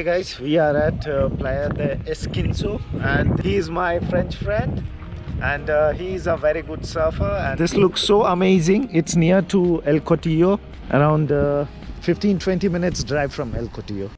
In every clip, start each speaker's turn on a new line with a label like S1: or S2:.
S1: Okay guys, we are at Playa de Esquinzo and he is my French friend and he is a very good surfer and this looks so amazing. It's near to El Cotillo, around 15-20 minutes drive from El Cotillo.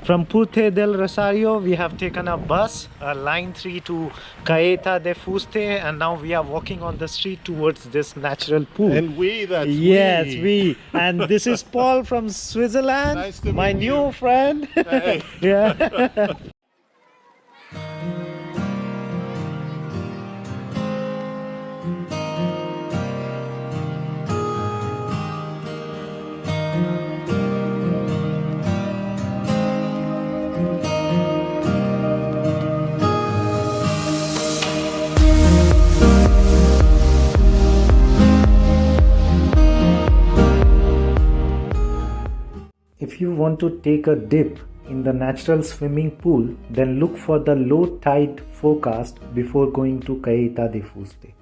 S1: From Puerto del Rosario, we have taken a bus, line 3 to Caleta de Fuste, and now we are walking on the street towards this natural pool.
S2: And that's
S1: yes, we. And this is Paul from Switzerland,
S2: nice to
S1: my
S2: meet
S1: new
S2: you.
S1: friend.
S2: Hey.
S1: Yeah. If you want to take a dip in the natural swimming pool, then look for the low tide forecast before going to Caleta de Fuste.